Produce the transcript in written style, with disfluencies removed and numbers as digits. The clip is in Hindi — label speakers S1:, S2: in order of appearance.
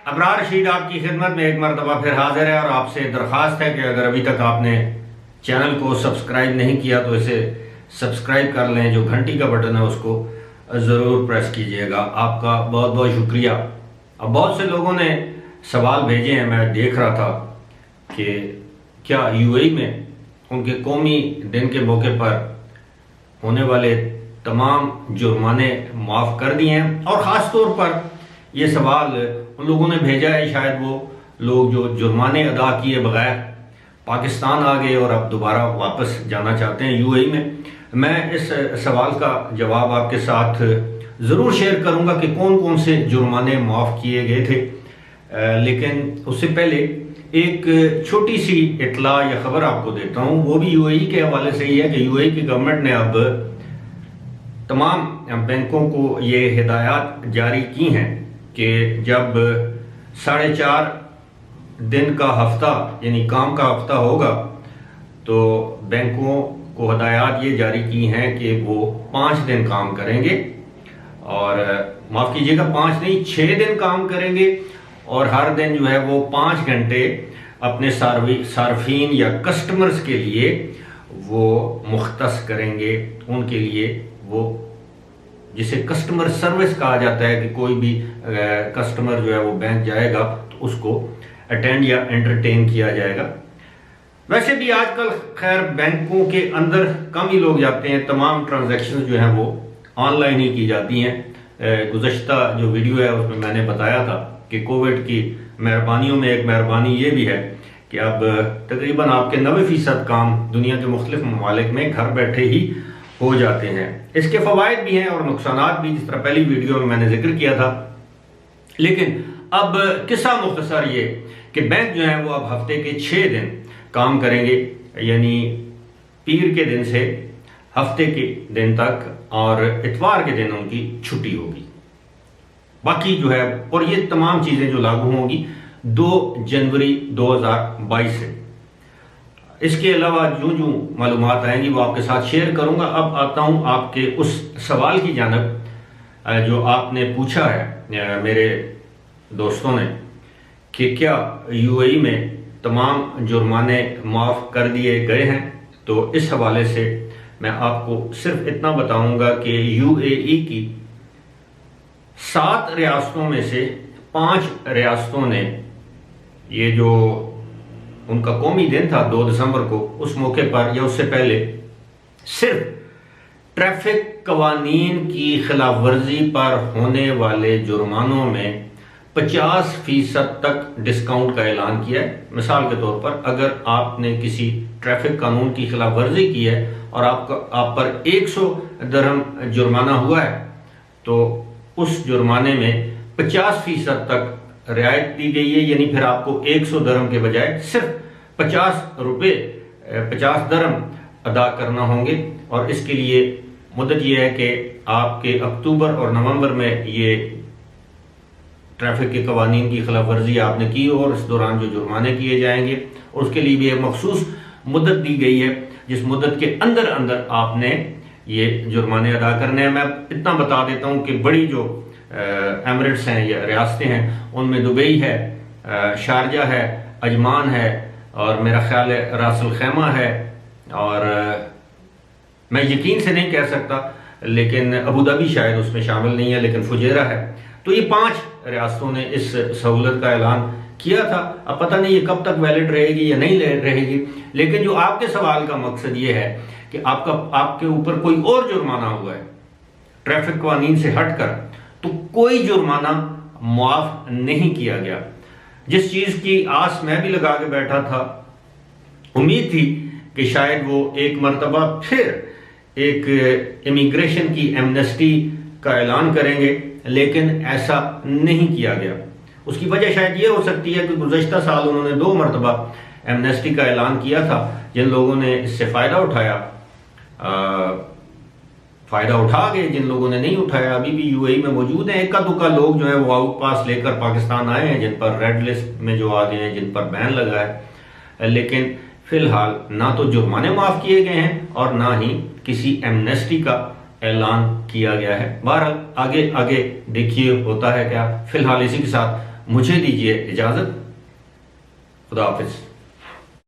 S1: अबरार रशीद आपकी खिदमत में एक मरतबा फिर हाजिर है और आपसे दरख्वास्त है कि अगर अभी तक आपने चैनल को सब्सक्राइब नहीं किया तो इसे सब्सक्राइब कर लें। जो घंटी का बटन है उसको ज़रूर प्रेस कीजिएगा। आपका बहुत बहुत शुक्रिया। अब बहुत से लोगों ने सवाल भेजे हैं, मैं देख रहा था कि क्या यूएई में उनके कौमी दिन के मौके पर होने वाले तमाम जुर्माने माफ़ कर दिए हैं। और ख़ास तौर पर ये सवाल उन लोगों ने भेजा है, शायद वो लोग जो जुर्माने अदा किए बगैर पाकिस्तान आ गए और अब दोबारा वापस जाना चाहते हैं यूएई में। मैं इस सवाल का जवाब आपके साथ ज़रूर शेयर करूंगा कि कौन कौन से जुर्माने माफ़ किए गए थे, लेकिन उससे पहले एक छोटी सी इतला या ख़बर आपको देता हूँ। वो भी यूएई के हवाले से ही है कि यूएई की गवर्नमेंट ने अब तमाम बैंकों को ये हिदायत जारी की हैं कि जब 4.5 दिन का हफ्ता यानी काम का हफ्ता होगा तो बैंकों को हिदायत ये जारी की हैं कि वो 5 दिन काम करेंगे, और माफ़ कीजिएगा 5 नहीं 6 दिन काम करेंगे, और हर दिन जो है वो 5 घंटे अपने सार्फिन या कस्टमर्स के लिए वो मुख्तस करेंगे। उनके लिए वो जिसे कस्टमर सर्विस कहा जाता है कि कोई भी कस्टमर जो है वो बैंक जाएगा तो उसको अटेंड या एंटरटेन किया जाएगा। वैसे भी आजकल खैर बैंकों के अंदर कम ही लोग जाते हैं, तमाम ट्रांजैक्शन जो हैं वो ऑनलाइन ही की जाती हैं। गुज़श्ता जो वीडियो है उसमें मैंने बताया था कि कोविड की मेहरबानियों में एक मेहरबानी ये भी है कि अब तकरीबन आपके 90% काम दुनिया के मुख्तलिफ ममालिक में घर बैठे ही हो जाते हैं। इसके फ़वाइद भी हैं और नुकसानात भी, जिस तरह पहली वीडियो में मैंने जिक्र किया था। लेकिन अब किस्सा मुख्तसर ये कि बैंक जो है वो अब हफ्ते के 6 दिन काम करेंगे, यानी पीर के दिन से हफ्ते के दिन तक, और इतवार के दिन उनकी छुट्टी होगी। बाकी जो है, और ये तमाम चीज़ें जो लागू होंगी 2 जनवरी 2022 से। इसके अलावा जो जो मालूमात आएंगी वो आपके साथ शेयर करूंगा। अब आता हूं आपके उस सवाल की जानब जो आपने पूछा है मेरे दोस्तों ने कि क्या यूएई में तमाम जुर्माने माफ़ कर दिए गए हैं। तो इस हवाले से मैं आपको सिर्फ इतना बताऊंगा कि यूएई की 7 रियासतों में से 5 रियासतों ने ये जो उनका कौमी दिन था 2 दिसंबर को, उस मौके पर या उससे पहले सिर्फ ट्रैफिक कवानीन की खिलाफ वर्जी पर होने वाले जुर्मानों में 50% तक डिस्काउंट का ऐलान किया है। मिसाल के तौर पर अगर आपने किसी ट्रैफिक कानून की खिलाफ वर्जी की है और आप पर 100 दिरहम जुर्माना हुआ है तो उस जुर्माने में 50% तक रियायत दी गई है, यानी फिर आपको 100 दिरहम के बजाय सिर्फ 50 दिरहम अदा करना होंगे। और इसके लिए मुद्दत ये है कि आपके अक्टूबर और नवंबर में ये ट्रैफिक के कवानीन की खिलाफ वर्जी आपने की और इस दौरान जो जुर्माने किए जाएंगे, और उसके लिए भी एक मखसूस मुद्दत दी गई है जिस मुद्दत के अंदर अंदर आपने ये जुर्माने अदा करने हैं। मैं इतना बता देता हूँ कि बड़ी जो एमिरेट्स हैं या रियासतें हैं उनमें दुबई है, शारजा है, अजमान है, और मेरा ख्याल है रासल खैमा है, और मैं यकीन से नहीं कह सकता लेकिन अबू धाबी शायद उसमें शामिल नहीं है, लेकिन फुजेरा है। तो ये 5 रियासतों ने इस सहूलत का ऐलान किया था। अब पता नहीं ये कब तक वैलिड रहेगी या नहीं रहेगी, लेकिन जो आपके सवाल का मकसद ये है कि आपके ऊपर कोई और जुर्माना हुआ है ट्रैफिक कवानीन से हटकर, तो कोई जुर्माना मुआफ नहीं किया गया। जिस चीज की आस मैं भी लगा के बैठा था, उम्मीद थी कि शायद वो एक मर्तबा फिर एक इमिग्रेशन की एमनेस्टी का ऐलान करेंगे, लेकिन ऐसा नहीं किया गया। उसकी वजह शायद ये हो सकती है कि गुज़श्ता साल उन्होंने 2 मरतबा एमनेस्टी का ऐलान किया था। जिन लोगों ने इससे फ़ायदा उठाया फ़ायदा उठा गए, जिन लोगों ने नहीं उठाया अभी भी यूएई में मौजूद हैं। इक्का दुक्का लोग जो है वो आउट पास लेकर पाकिस्तान आए हैं, जिन पर रेड लिस्ट में जो आ गए हैं, जिन पर बैन लगा है, लेकिन फिलहाल ना तो जुर्माने माफ़ किए गए हैं और ना ही किसी एमनेस्टी का ऐलान किया गया है। बहरहाल आगे आगे देखिए होता है क्या। फिलहाल इसी के साथ मुझे दीजिए इजाज़त। खुदा हाफिज़।